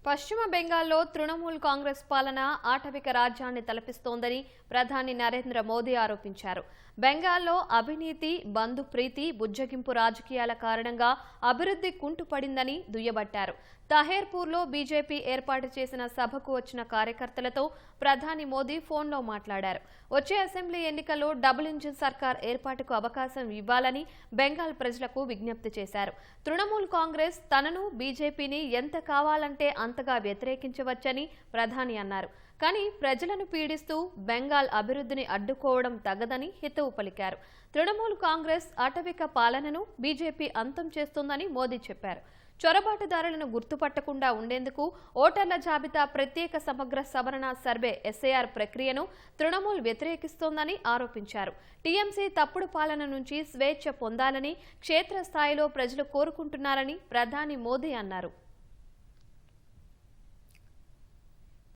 పశ్చిమ బెంగాల్లో తృణమూల్ కాంగ్రెస్ పాలన ఆటవిక రాజ్యాన్ని తలపిస్తోందని ప్రధాని నరేంద్ర మోదీ ఆరోపించారు. బెంగాల్లో అవినీతి, బంధుప్రీతి, బుజ్జగింపు రాజకీయాల కారణంగా అభివృద్ధి కుంటుపడిందని దుయ్యబట్టారు. తహేర్పూర్లో బీజేపీ ఏర్పాటు చేసిన సభకు వచ్చిన కార్యకర్తలతో ప్రధాని మోదీ ఫోన్లో మాట్లాడారు. వచ్చే అసెంబ్లీ ఎన్నికల్లో డబుల్ ఇంజిన్ సర్కార్ ఏర్పాటుకు అవకాశం ఇవ్వాలని బెంగాల్ ప్రజలకు విజ్ఞప్తి చేశారు. తృణమూల్ కాంగ్రెస్ తనను, బీజేపీని ఎంత కావాలంటే అంతగా వ్యతిరేకించవచ్చని ప్రధాని అన్నారు. కానీ ప్రజలను పీడిస్తూ బెంగాల్ అభివృద్ధిని అడ్డుకోవడం తగదని హితవు పలికారు. తృణమూల్ కాంగ్రెస్ ఆటవిక పాలనను బీజేపీ అంతం చేస్తోందని మోదీ చెప్పారు. చొరబాటుదారులను గుర్తుపట్టకుండా ఉండేందుకు ఓటర్ల జాబితా ప్రత్యేక సమగ్ర సవరణ సర్వే ఎస్ఐఆర్ ప్రక్రియను తృణమూల్ వ్యతిరేకిస్తోందని ఆరోపించారు. టీఎంసీ తప్పుడు పాలన నుంచి స్వేచ్ఛ పొందాలని క్షేత్రస్థాయిలో ప్రజలు కోరుకుంటున్నారని ప్రధాని మోదీ అన్నారు.